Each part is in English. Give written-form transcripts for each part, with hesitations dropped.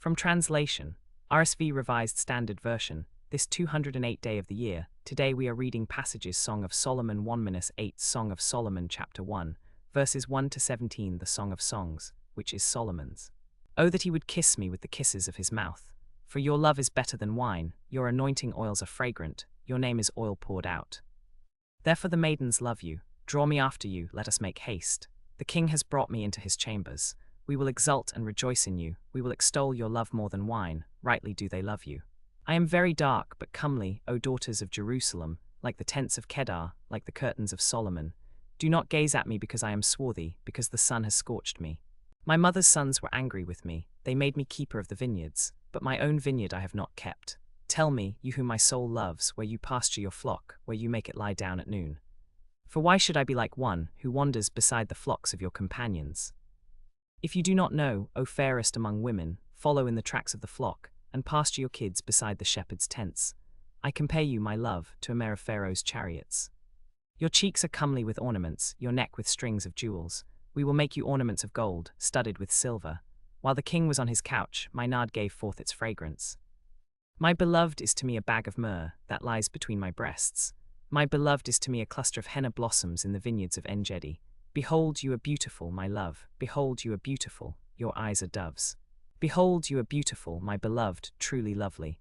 From translation, RSV Revised Standard Version, this 208th day of the year, today we are reading passages Song of Solomon 1-8, Song of Solomon chapter 1, verses 1 to 17, the Song of Songs, which is Solomon's. Oh, that he would kiss me with the kisses of his mouth. For your love is better than wine, your anointing oils are fragrant, your name is oil poured out. Therefore the maidens love you, draw me after you, let us make haste. The king has brought me into his chambers. We will exult and rejoice in you, we will extol your love more than wine, rightly do they love you. I am very dark but comely, O daughters of Jerusalem, like the tents of Kedar, like the curtains of Solomon. Do not gaze at me because I am swarthy, because the sun has scorched me. My mother's sons were angry with me, they made me keeper of the vineyards, but my own vineyard I have not kept. Tell me, you whom my soul loves, where you pasture your flock, where you make it lie down at noon. For why should I be like one who wanders beside the flocks of your companions? If you do not know, O fairest among women, follow in the tracks of the flock, and pasture your kids beside the shepherd's tents. I compare you, my love, to a mare of Pharaoh's chariots. Your cheeks are comely with ornaments, your neck with strings of jewels. We will make you ornaments of gold, studded with silver. While the king was on his couch, my nard gave forth its fragrance. My beloved is to me a bag of myrrh that lies between my breasts. My beloved is to me a cluster of henna blossoms in the vineyards of En-gedi. Behold, you are beautiful, my love. Behold, you are beautiful. Your eyes are doves. Behold, you are beautiful, my beloved, truly lovely.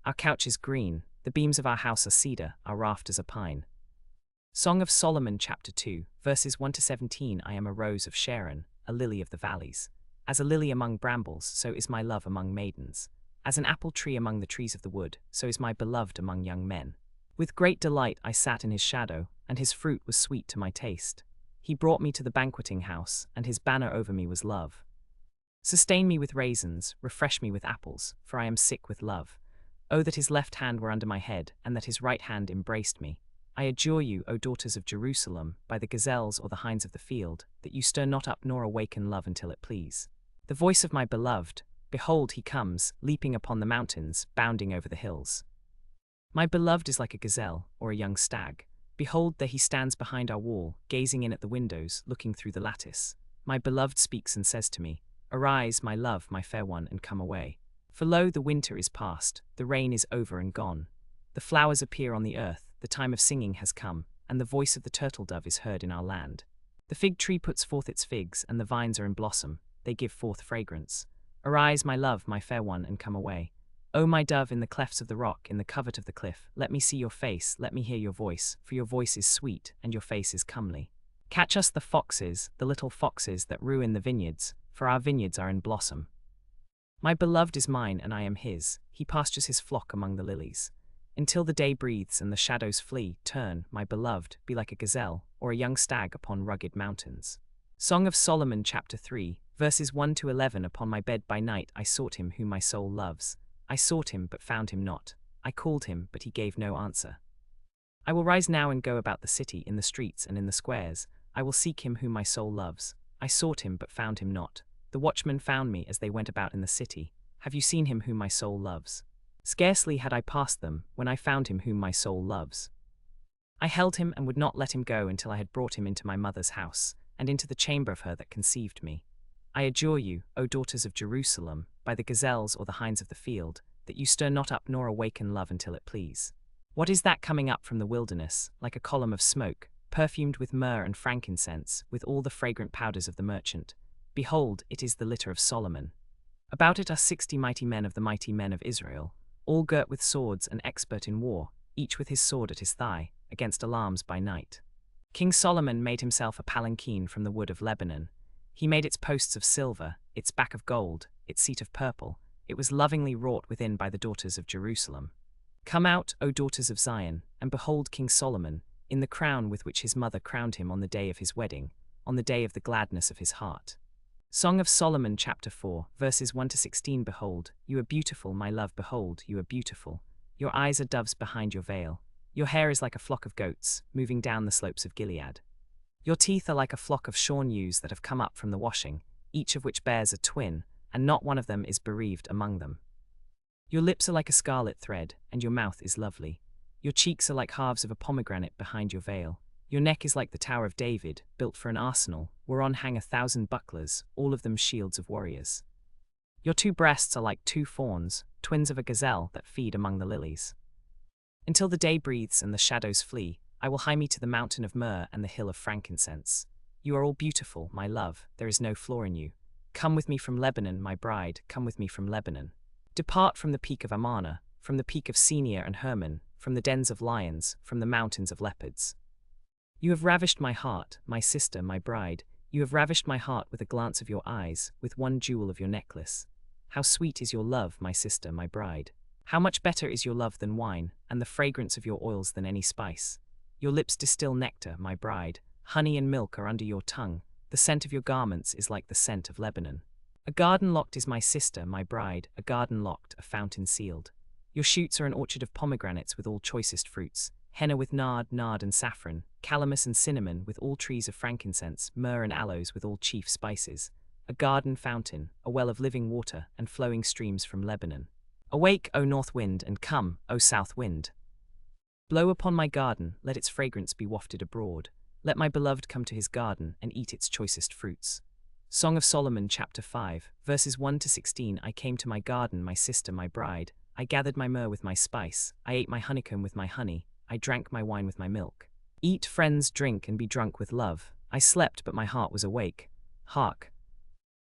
Our couch is green, the beams of our house are cedar, our rafters are pine. Song of Solomon chapter 2, verses 1 to 17. I am a rose of Sharon, a lily of the valleys. As a lily among brambles, so is my love among maidens. As an apple tree among the trees of the wood, so is my beloved among young men. With great delight I sat in his shadow, and his fruit was sweet to my taste. He brought me to the banqueting house, and his banner over me was love. Sustain me with raisins, refresh me with apples, for I am sick with love. Oh, that his left hand were under my head, and that his right hand embraced me. I adjure you, O daughters of Jerusalem, by the gazelles or the hinds of the field, that you stir not up nor awaken love until it please. The voice of my beloved, behold, he comes, leaping upon the mountains, bounding over the hills. My beloved is like a gazelle, or a young stag. Behold, there he stands behind our wall, gazing in at the windows, looking through the lattice. My beloved speaks and says to me, Arise, my love, my fair one, and come away. For lo, the winter is past, the rain is over and gone. The flowers appear on the earth, the time of singing has come, and the voice of the turtle-dove is heard in our land. The fig tree puts forth its figs, and the vines are in blossom, they give forth fragrance. Arise, my love, my fair one, and come away. O my dove, in the clefts of the rock, in the covert of the cliff, let me see your face, let me hear your voice, for your voice is sweet, and your face is comely. Catch us the foxes, the little foxes that ruin the vineyards, for our vineyards are in blossom. My beloved is mine, and I am his, he pastures his flock among the lilies. Until the day breathes and the shadows flee, turn, my beloved, be like a gazelle, or a young stag upon rugged mountains. Song of Solomon chapter 3, verses 1 to 11. Upon my bed by night I sought him whom my soul loves. I sought him but found him not. I called him but he gave no answer. I will rise now and go about the city, in the streets and in the squares. I will seek him whom my soul loves. I sought him but found him not. The watchmen found me as they went about in the city. Have you seen him whom my soul loves? Scarcely had I passed them, when I found him whom my soul loves. I held him and would not let him go until I had brought him into my mother's house, and into the chamber of her that conceived me. I adjure you, O daughters of Jerusalem, by the gazelles or the hinds of the field, that you stir not up nor awaken love until it please. What is that coming up from the wilderness, like a column of smoke, perfumed with myrrh and frankincense, with all the fragrant powders of the merchant? Behold, it is the litter of Solomon. About it are 60 mighty men of the mighty men of Israel, all girt with swords and expert in war, each with his sword at his thigh, against alarms by night. King Solomon made himself a palanquin from the wood of Lebanon. He made its posts of silver, its back of gold, its seat of purple. It was lovingly wrought within by the daughters of Jerusalem. Come out, O daughters of Zion, and behold King Solomon, in the crown with which his mother crowned him on the day of his wedding, on the day of the gladness of his heart. Song of Solomon chapter 4, verses 1 to 16. Behold, you are beautiful, my love, behold, you are beautiful. Your eyes are doves behind your veil. Your hair is like a flock of goats, moving down the slopes of Gilead. Your teeth are like a flock of shorn ewes that have come up from the washing, each of which bears a twin, and not one of them is bereaved among them. Your lips are like a scarlet thread, and your mouth is lovely. Your cheeks are like halves of a pomegranate behind your veil. Your neck is like the Tower of David, built for an arsenal, whereon hang 1,000 bucklers, all of them shields of warriors. Your two breasts are like two fawns, twins of a gazelle that feed among the lilies. Until the day breathes and the shadows flee, I will hie me to the mountain of myrrh and the hill of frankincense. You are all beautiful, my love, there is no flaw in you. Come with me from Lebanon, my bride, come with me from Lebanon. Depart from the peak of Amarna, from the peak of Senir and Hermon, from the dens of lions, from the mountains of leopards. You have ravished my heart, my sister, my bride. You have ravished my heart with a glance of your eyes, with one jewel of your necklace. How sweet is your love, my sister, my bride. How much better is your love than wine, and the fragrance of your oils than any spice. Your lips distill nectar, my bride. Honey and milk are under your tongue. The scent of your garments is like the scent of Lebanon. A garden locked is my sister, my bride, a garden locked, a fountain sealed. Your shoots are an orchard of pomegranates with all choicest fruits, henna with nard and saffron, calamus and cinnamon with all trees of frankincense, myrrh and aloes with all chief spices. A garden fountain, a well of living water, and flowing streams from Lebanon. Awake, O north wind, and come, O south wind. Blow upon my garden, let its fragrance be wafted abroad. Let my beloved come to his garden and eat its choicest fruits. Song of Solomon, chapter 5, verses 1 to 16. I came to my garden, my sister, my bride. I gathered my myrrh with my spice. I ate my honeycomb with my honey. I drank my wine with my milk. Eat, friends, drink, and be drunk with love. I slept, but my heart was awake. Hark!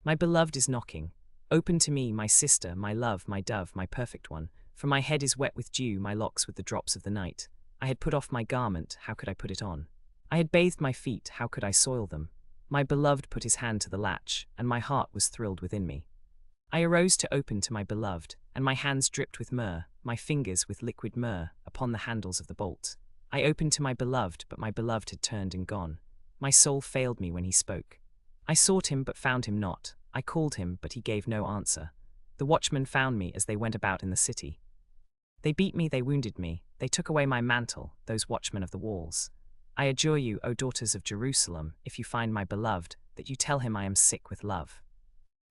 My beloved is knocking. Open to me, my sister, my love, my dove, my perfect one. For my head is wet with dew, my locks with the drops of the night. I had put off my garment, how could I put it on? I had bathed my feet, how could I soil them? My beloved put his hand to the latch, and my heart was thrilled within me. I arose to open to my beloved, and my hands dripped with myrrh, my fingers with liquid myrrh, upon the handles of the bolt. I opened to my beloved, but my beloved had turned and gone. My soul failed me when he spoke. I sought him, but found him not. I called him, but he gave no answer. The watchmen found me as they went about in the city. They beat me, they wounded me, they took away my mantle, those watchmen of the walls. I adjure you, O daughters of Jerusalem, if you find my beloved, that you tell him I am sick with love.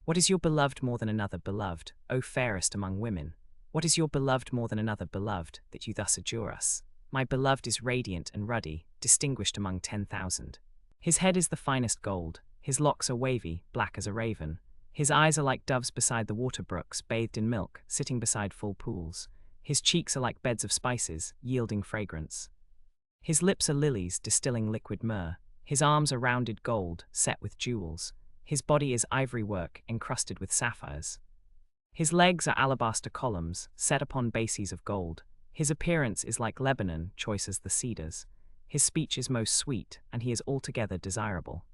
What is your beloved more than another beloved, O fairest among women? What is your beloved more than another beloved, that you thus adjure us? My beloved is radiant and ruddy, distinguished among 10,000. His head is the finest gold, his locks are wavy, black as a raven. His eyes are like doves beside the water brooks, bathed in milk, sitting beside full pools. His cheeks are like beds of spices, yielding fragrance. His lips are lilies, distilling liquid myrrh. His arms are rounded gold, set with jewels. His body is ivory work, encrusted with sapphires. His legs are alabaster columns, set upon bases of gold. His appearance is like Lebanon, choice as the cedars. His speech is most sweet, and he is altogether desirable.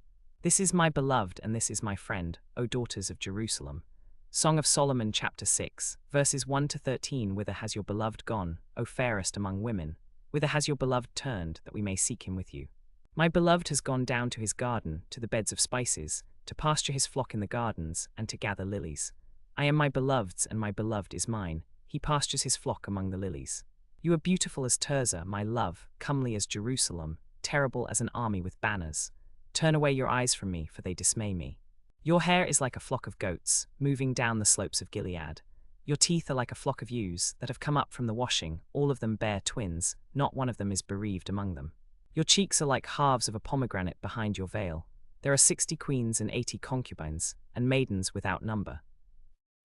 This is my beloved, and this is my friend, O daughters of Jerusalem. Song of Solomon, chapter 6, verses 1 to 13. Whither has your beloved gone, O fairest among women? Whither has your beloved turned, that we may seek him with you? My beloved has gone down to his garden, to the beds of spices, to pasture his flock in the gardens, and to gather lilies. I am my beloved's, and my beloved is mine. He pastures his flock among the lilies. You are beautiful as Tirzah, my love, comely as Jerusalem, terrible as an army with banners. Turn away your eyes from me, for they dismay me. Your hair is like a flock of goats, moving down the slopes of Gilead. Your teeth are like a flock of ewes that have come up from the washing, all of them bear twins, not one of them is bereaved among them. Your cheeks are like halves of a pomegranate behind your veil. There are 60 queens and 80 concubines, and maidens without number.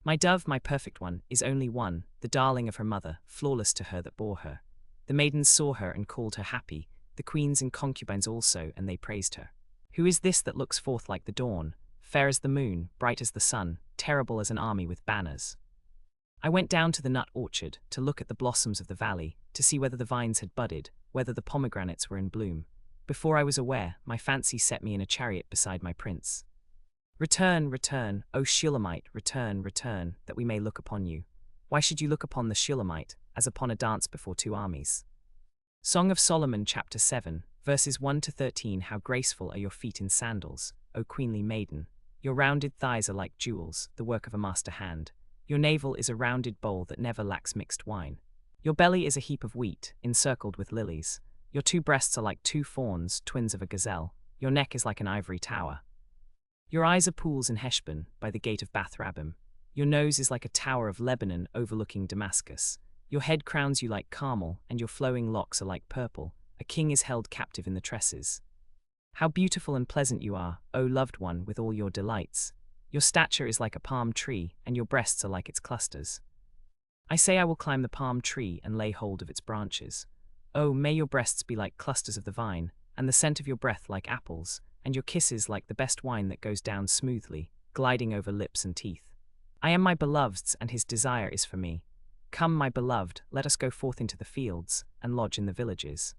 My dove, my perfect one, is only one, the darling of her mother, flawless to her that bore her. The maidens saw her and called her happy, the queens and concubines also, and they praised her. Who is this that looks forth like the dawn, fair as the moon, bright as the sun, terrible as an army with banners? I went down to the nut orchard, to look at the blossoms of the valley, to see whether the vines had budded, whether the pomegranates were in bloom. Before I was aware, my fancy set me in a chariot beside my prince. Return, return, O Shulamite, return, return, that we may look upon you. Why should you look upon the Shulamite, as upon a dance before two armies? Song of Solomon, chapter 7, verses 1 to 13. How graceful are your feet in sandals, O queenly maiden. Your rounded thighs are like jewels, the work of a master hand. Your navel is a rounded bowl that never lacks mixed wine. Your belly is a heap of wheat, encircled with lilies. Your two breasts are like two fawns, twins of a gazelle. Your neck is like an ivory tower. Your eyes are pools in Heshbon, by the gate of Bath-rabbim. Your nose is like a tower of Lebanon overlooking Damascus. Your head crowns you like Carmel, and your flowing locks are like purple. A king is held captive in the tresses. How beautiful and pleasant you are, O loved one, with all your delights. Your stature is like a palm tree, and your breasts are like its clusters. I say I will climb the palm tree and lay hold of its branches. Oh, may your breasts be like clusters of the vine, and the scent of your breath like apples, and your kisses like the best wine that goes down smoothly, gliding over lips and teeth. I am my beloved's, and his desire is for me. Come, my beloved, let us go forth into the fields, and lodge in the villages.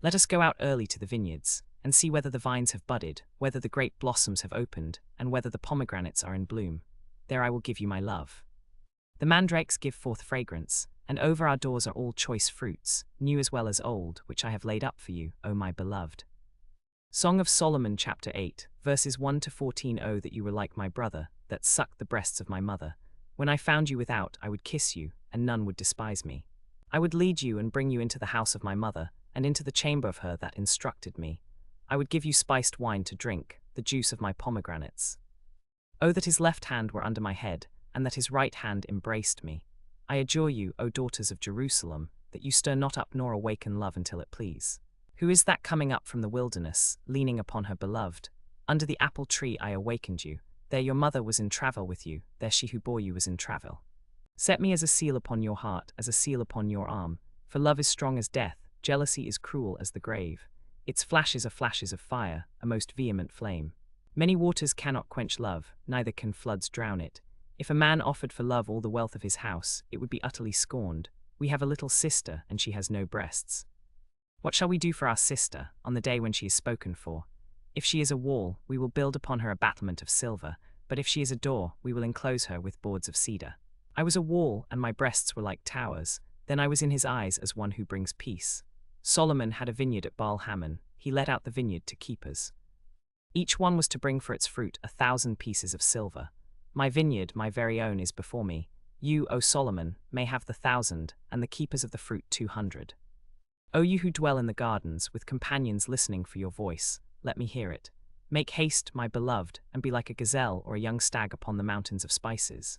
Let us go out early to the vineyards, and see whether the vines have budded, whether the grape blossoms have opened, and whether the pomegranates are in bloom. There I will give you my love. The mandrakes give forth fragrance, and over our doors are all choice fruits, new as well as old, which I have laid up for you, O my beloved. Song of Solomon chapter 8, verses 1 to 14. Oh, that you were like my brother, that sucked the breasts of my mother. When I found you without, I would kiss you, and none would despise me. I would lead you and bring you into the house of my mother, and into the chamber of her that instructed me. I would give you spiced wine to drink, the juice of my pomegranates. Oh, that his left hand were under my head, and that his right hand embraced me. I adjure you, O daughters of Jerusalem, that you stir not up nor awaken love until it please. Who is that coming up from the wilderness, leaning upon her beloved? Under the apple tree I awakened you. There your mother was in travail with you, there she who bore you was in travail. Set me as a seal upon your heart, as a seal upon your arm, for love is strong as death, jealousy is cruel as the grave. Its flashes are flashes of fire, a most vehement flame. Many waters cannot quench love, neither can floods drown it. If a man offered for love all the wealth of his house, it would be utterly scorned. We have a little sister, and she has no breasts. What shall we do for our sister, on the day when she is spoken for? If she is a wall, we will build upon her a battlement of silver, but if she is a door, we will enclose her with boards of cedar. I was a wall, and my breasts were like towers. Then I was in his eyes as one who brings peace. Solomon had a vineyard at Baal-Hamon. He let out the vineyard to keepers. Each one was to bring for its fruit 1,000 pieces of silver. My vineyard, my very own, is before me. You, O Solomon, may have the 1,000, and the keepers of the fruit 200. O you who dwell in the gardens, with companions listening for your voice, let me hear it. Make haste, my beloved, and be like a gazelle or a young stag upon the mountains of spices.